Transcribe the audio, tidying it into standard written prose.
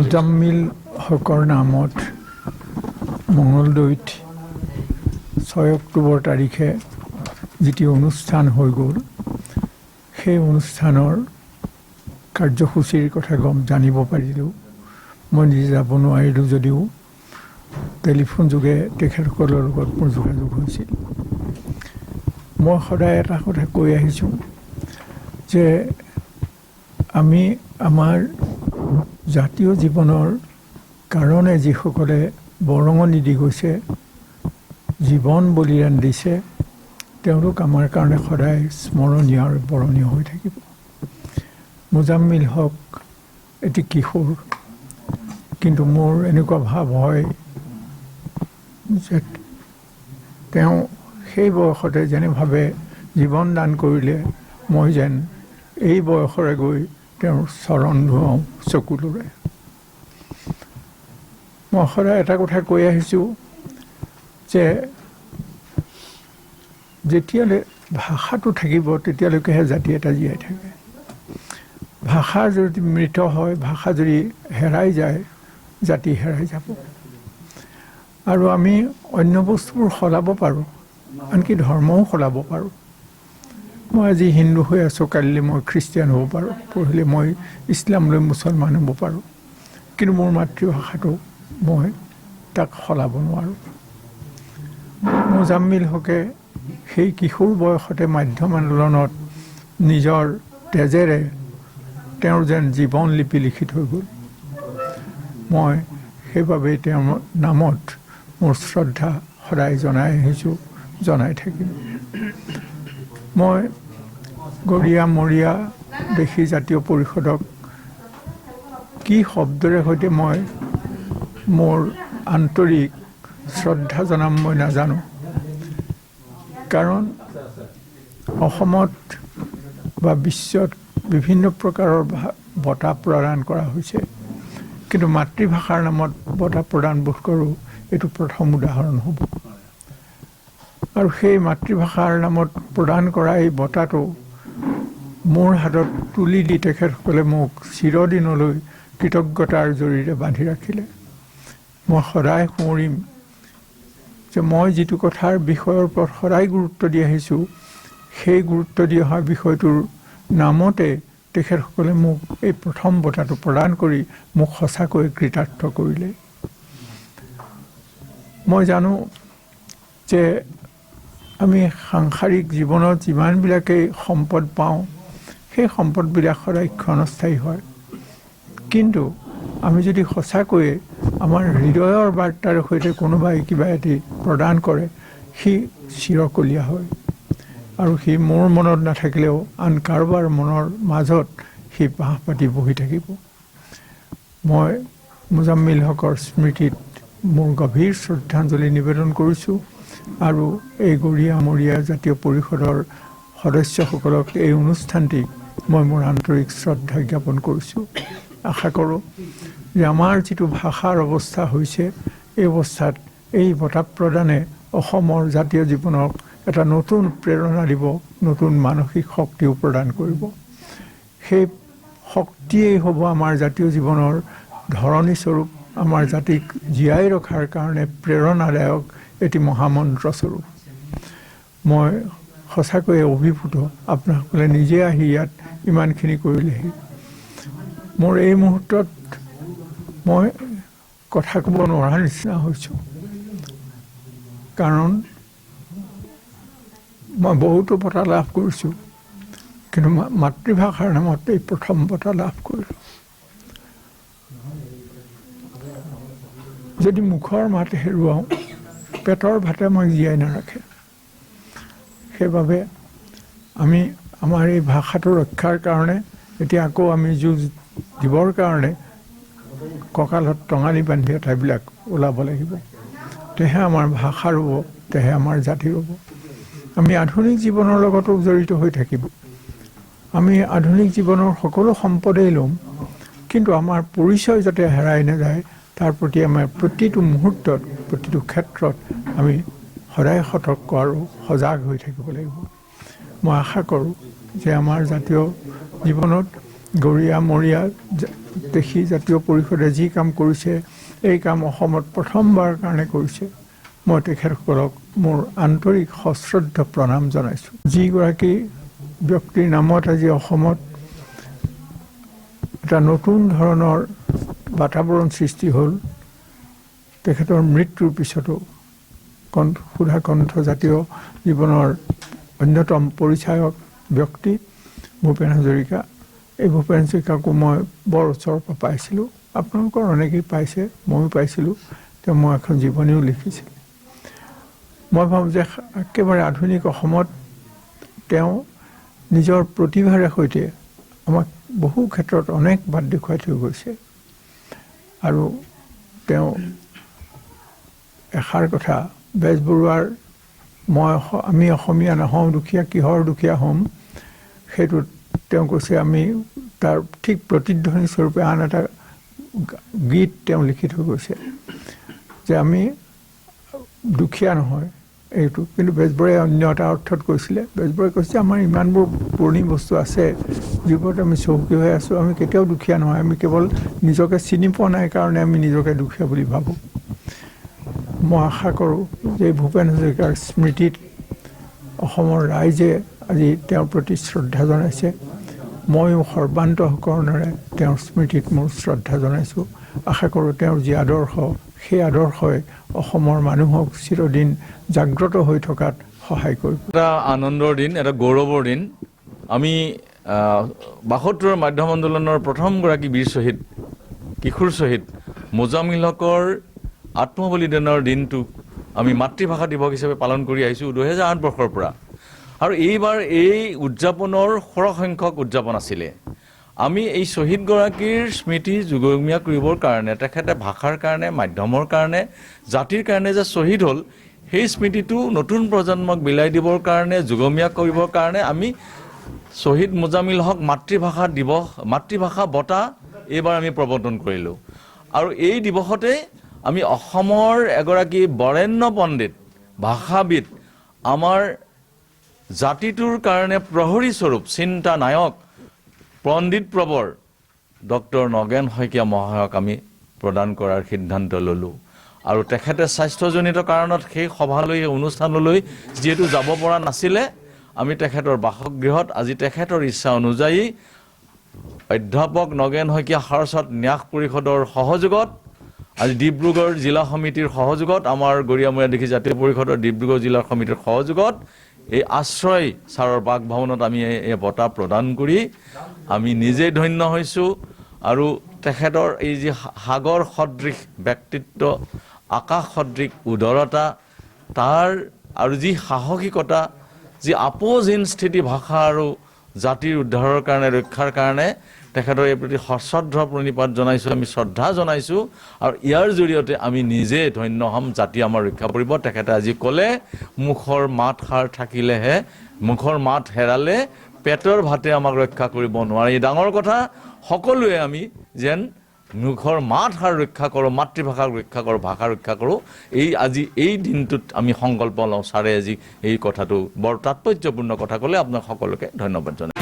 মুজাম্মিল হকৰ নামত মঙলদৈত 6 অক্টোবৰ তাৰিখে যেটি অনুষ্ঠান হৈ গ'ল সেই অনুষ্ঠানৰ কাৰ্যসূচীৰ কথা জানিব পাৰিলোঁ মই নিজে যাব নোৱাৰিলোঁ যদিও টেলিফোন যোগে তেখেতসকলৰ লগত মোৰ যোগাযোগ হৈছিল মই সদায় এটা কথা কৈ আহিছোঁ যে আমি আমাৰ জাতীয় জীৱনৰ কাৰণে যিসকলে বৰঙণি দি গৈছে জীৱন বলিদান দিছে তেওঁলোক আমাৰ কাৰণে সদায় স্মৰণীয় আৰু বৰণীয় হৈ থাকিব মুজাম্মিল হক এটি কিশোৰ কিন্তু মোৰ এনেকুৱা ভাৱ হয় যে তেওঁ সেই বয়সতে যেনেভাৱে জীৱন দান কৰিলে মই যেন এই বয়সৰে গৈ তেওঁৰ চৰণ ধুৱাওঁ চকুলোৰে মই সদায় এটা কথা কৈ আহিছোঁ যে যেতিয়ালৈ ভাষাটো থাকিব তেতিয়ালৈকেহে জাতি এটা জীয়াই থাকে ভাষা যদি মৃত হয় ভাষা যদি হেৰাই যায় জাতি হেৰাই যাব আৰু আমি অন্য বস্তুবোৰ সলাব পাৰোঁ আনকি ধৰ্মও সলাব পাৰোঁ মই আজি হিন্দু হৈ আছোঁ কালিলৈ মই খ্ৰীষ্টিয়ান হ'ব পাৰোঁ পৰহিলৈ মই ইছলাম লৈ মুছলমান হ'ব পাৰোঁ কিন্তু মোৰ মাতৃভাষাটো মই তাক সলাব নোৱাৰোঁ মুজাম্মিল হকে সেই কিশোৰ বয়সতে মাধ্যম আন্দোলনত নিজৰ তেজেৰে তেওঁৰ যেন জীৱন লিপি লিখি থৈ গ'ল মই সেইবাবেই তেওঁৰ নামত মোৰ শ্ৰদ্ধা সদায় জনাই আহিছোঁ জনাই থাকিম মই গৰীয়া মৰীয়া দেশী জাতীয় পৰিষদক কি শব্দৰে সৈতে মই মোৰ আন্তৰিক শ্ৰদ্ধা জনাম মই নাজানো কাৰণ অসমত বা বিশ্বত বিভিন্ন প্ৰকাৰৰ বঁটা প্ৰদান কৰা হৈছে কিন্তু মাতৃভাষাৰ নামত বঁটা প্ৰদান বোধ কৰোঁ এইটো প্ৰথম উদাহৰণ হ'ব আৰু সেই মাতৃভাষাৰ নামত প্ৰদান কৰা এই বঁটাটো মোৰ হাতত তুলি দি তেখেতসকলে মোক চিৰদিনলৈ কৃতজ্ঞতাৰ জৰিয়তে বান্ধি ৰাখিলে মই সদায় সোঁৱৰিম যে মই যিটো কথাৰ বিষয়ৰ ওপৰত সদায় গুৰুত্ব দি আহিছোঁ সেই গুৰুত্ব দি অহা বিষয়টোৰ নামতে তেখেতসকলে মোক এই প্ৰথম বঁটাটো প্ৰদান কৰি মোক সঁচাকৈ কৃতাৰ্থ কৰিলে মই জানো যে আমি সাংসাৰিক জীৱনত যিমানবিলাকেই সম্পদ পাওঁ সেই সম্পদবিলাক সদায় ক্ষণস্থায়ী হয় কিন্তু আমি যদি সঁচাকৈয়ে আমাৰ হৃদয়ৰ বাৰ্তাৰ সৈতে কোনোবাই কিবা এটি প্ৰদান কৰে সি চিৰকলীয়া হয় আৰু সি মোৰ মনত নাথাকিলেও আন কাৰোবাৰ মনৰ মাজত সি বাহ পাতি বহি থাকিব মই মুজাম্মিল হকৰ স্মৃতিত মোৰ গভীৰ শ্ৰদ্ধাঞ্জলি নিবেদন কৰিছোঁ আৰু এই গৰীয়া মৰীয়া জাতীয় পৰিষদৰ সদস্যসকলক এই অনুষ্ঠানটিক মই মোৰ আন্তৰিক শ্ৰদ্ধা জ্ঞাপন কৰিছোঁ আশা কৰোঁ যে আমাৰ যিটো ভাষাৰ অৱস্থা হৈছে এই অৱস্থাত এই বঁটা প্ৰদানে অসমৰ জাতীয় জীৱনক এটা নতুন প্ৰেৰণা দিব নতুন মানসিক শক্তিও প্ৰদান কৰিব সেই শক্তিয়েই হ'ব আমাৰ জাতীয় জীৱনৰ ধৰণীস্বৰূপ আমাৰ জাতিক জীয়াই ৰখাৰ কাৰণে প্ৰেৰণাদায়ক এটি মহামন্ত্ৰস্বৰূপ মই সঁচাকৈয়ে অভিভূত আপোনাসকলে নিজে আহি ইয়াত ইমানখিনি কৰিলেহি মোৰ এই মুহূৰ্তত মই কথা ক'ব নোৱাৰা নিচিনা হৈছোঁ কাৰণ মই বহুতো বঁটা লাভ কৰিছোঁ কিন্তু মাতৃভাষাৰ নামত এই প্ৰথম বঁটা লাভ কৰিলোঁ যদি মুখৰ মাত হেৰুৱাওঁ পেটৰ ভাতে মই জীয়াই নাৰাখে সেইবাবে আমি আমাৰ এই ভাষাটো ৰক্ষাৰ কাৰণে এতিয়া আকৌ আমি যুঁজ দিবৰ কাৰণে কঁকালত টঙালি বান্ধি এটাবিলাক ওলাব লাগিব তেহে আমাৰ ভাষা ৰ'ব তেহে আমাৰ জাতি ৰ'ব আমি আধুনিক জীৱনৰ লগতো জড়িত হৈ থাকিব আমি আধুনিক জীৱনৰ সকলো সম্পদেই ল'ম কিন্তু আমাৰ পৰিচয় যাতে হেৰাই নাযায় তাৰ প্ৰতি আমাৰ প্ৰতিটো মুহূৰ্তত প্ৰতিটো ক্ষেত্ৰত আমি সদায় সতৰ্ক আৰু সজাগ হৈ থাকিব লাগিব মই আশা কৰোঁ যে আমাৰ জাতীয় জীৱনত গৰীয়া মৰীয়া দেখি জাতীয় পৰিষদে যি কাম কৰিছে এই কাম অসমত প্ৰথমবাৰ কাৰণে কৰিছে মই তেখেতসকলক মোৰ আন্তৰিক সশ্ৰদ্ধ প্ৰণাম জনাইছোঁ যিগৰাকী ব্যক্তিৰ নামত আজি অসমত এটা নতুন ধৰণৰ বাতাবৰণ সৃষ্টি হ'ল তেখেতৰ মৃত্যুৰ পিছতো সুধাকণ্ঠ জাতীয় জীৱনৰ অন্যতম পৰিচায়ক ব্যক্তি ভূপেন হাজৰিকা এই ভূপেন হাজৰিকাকো মই বৰ ওচৰৰ পৰা পাইছিলোঁ আপোনালোকৰ অনেকেই পাইছে ময়ো পাইছিলোঁ তেওঁ মই এখন জীৱনীও লিখিছিলোঁ মই ভাবোঁ যে একেবাৰে আধুনিক অসমত তেওঁ নিজৰ প্ৰতিভাৰে সৈতে আমাক বহু ক্ষেত্ৰত অনেক বাট দেখুৱাই থৈ গৈছে আৰু তেওঁ এষাৰ কথা বেজবৰুৱাৰ আমি অসমীয়া নহওঁ দুখীয়া কিহৰ দুখীয়া হ'ম সেইটোত তেওঁ কৈছে আমি তাৰ ঠিক প্ৰতিধ্বনি স্বৰূপে আন এটা গীত তেওঁ লিখি থৈ গৈছে যে আমি দুখীয়া নহয় এইটো কিন্তু বেজবৰুৱাই অন্য এটা অৰ্থত কৈছিলে বেজবৰুৱাই কৈছে আমাৰ ইমানবোৰ পুৰণি বস্তু আছে যিবোৰত আমি চহকী হৈ আছোঁ আমি কেতিয়াও দুখীয়া নহয় আমি কেৱল নিজকে চিনি পোৱা নাই কাৰণে আমি নিজকে দুখীয়া বুলি ভাবোঁ মই আশা কৰোঁ যে ভূপেন হাজৰিকাৰ স্মৃতিত অসমৰ ৰাইজে আজি তেওঁৰ প্ৰতি শ্ৰদ্ধা জনাইছে ময়ো সৰ্বান্তঃকৰণেৰে তেওঁৰ স্মৃতিত মোৰ শ্ৰদ্ধা জনাইছোঁ আশা কৰোঁ তেওঁৰ যি আদৰ্শ সেই আদৰ্শই অসমৰ মানুহক চিৰদিন জাগ্ৰত হৈ থকাত সহায় কৰিব এটা আনন্দৰ দিন এটা গৌৰৱৰ দিন আমি ৭২ মাধ্যম আন্দোলনৰ প্ৰথমগৰাকী বীৰ শ্বহীদ কিশোৰ শ্বহীদ মোজামিল হকৰ আত্মবলিদানৰ দিনটো আমি মাতৃভাষা দিৱস হিচাপে পালন কৰি আহিছোঁ ২০০৮ বৰ্ষৰ পৰা আৰু এইবাৰ এই উদযাপনৰ সৰহসংখ্যক উদযাপন আছিলে আমি এই শ্বহীদগৰাকীৰ স্মৃতি যুগমীয়া কৰিবৰ কাৰণে তেখেতে ভাষাৰ কাৰণে মাধ্যমৰ কাৰণে জাতিৰ কাৰণে যে শ্বহীদ হ'ল সেই স্মৃতিটো নতুন প্ৰজন্মক বিলাই দিবৰ কাৰণে যুগমীয়া কৰিবৰ কাৰণে আমি শ্বহীদ মোজামিল হক মাতৃভাষা বঁটা এইবাৰ আমি প্ৰৱৰ্তন কৰিলোঁ আৰু এই দিৱসতে আমি অসমৰ এগৰাকী বৰেণ্য পণ্ডিত ভাষাবিদ আমাৰ জাতিটোৰ কাৰণে প্ৰহৰী স্বৰূপ চিন্তা নায়ক পণ্ডিত প্ৰবৰ ডক্টৰ নগেন শইকীয়া মহাশয়ক আমি প্ৰদান কৰাৰ সিদ্ধান্ত ল'লোঁ আৰু তেখেতে স্বাস্থ্যজনিত কাৰণত সেই সভালৈ অনুষ্ঠানলৈ যিহেতু যাব পৰা নাছিলে আমি তেখেতৰ বাসগৃহত আজি তেখেতৰ ইচ্ছা অনুযায়ী অধ্যাপক নগেন শইকীয়া সাৰস্বত ন্যাস পৰিষদৰ সহযোগত আজি ডিব্ৰুগড় জিলা সমিতিৰ সহযোগত আমাৰ গৰিয়ামৰীয়া দিখি জাতীয় পৰিষদৰ ডিব্ৰুগড় জিলা সমিতিৰ সহযোগত এই আশ্ৰয় ছাৰৰ বাসভৱনত আমি এই বঁটা প্ৰদান কৰি আমি নিজে ধন্য হৈছোঁ আৰু তেখেতৰ এই যি সাগৰ সদৃশ ব্যক্তিত্ব আকাশ সদৃশ উদাৰতা তাৰ আৰু যি সাহসিকতা যি আপোজহীন স্থিতি ভাষা আৰু জাতিৰ উদ্ধাৰৰ কাৰণে ৰক্ষাৰ কাৰণে তেখেতৰ এই প্ৰতি সশ্ৰদ্ধ প্ৰণিপাত জনাইছোঁ আমি শ্ৰদ্ধা জনাইছোঁ আৰু ইয়াৰ জৰিয়তে আমি নিজে ধন্য হ'ম জাতি আমাৰ ৰক্ষা কৰিব তেখেতে আজি ক'লে মুখৰ মাত সাৰ থাকিলেহে মুখৰ মাত হেৰালে পেটৰ ভাতে আমাক ৰক্ষা কৰিব নোৱাৰে এই ডাঙৰ কথা সকলোৱে আমি যেন মুখৰ মাত সাৰ ৰক্ষা কৰোঁ মাতৃভাষাক ৰক্ষা কৰোঁ ভাষা ৰক্ষা কৰোঁ আজি এই দিনটোত আমি সংকল্প লওঁ ছাৰে আজি এই কথাটো বৰ তাৎপৰ্যপূৰ্ণ কথা ক'লে আপোনাক সকলোকে ধন্যবাদ জনাই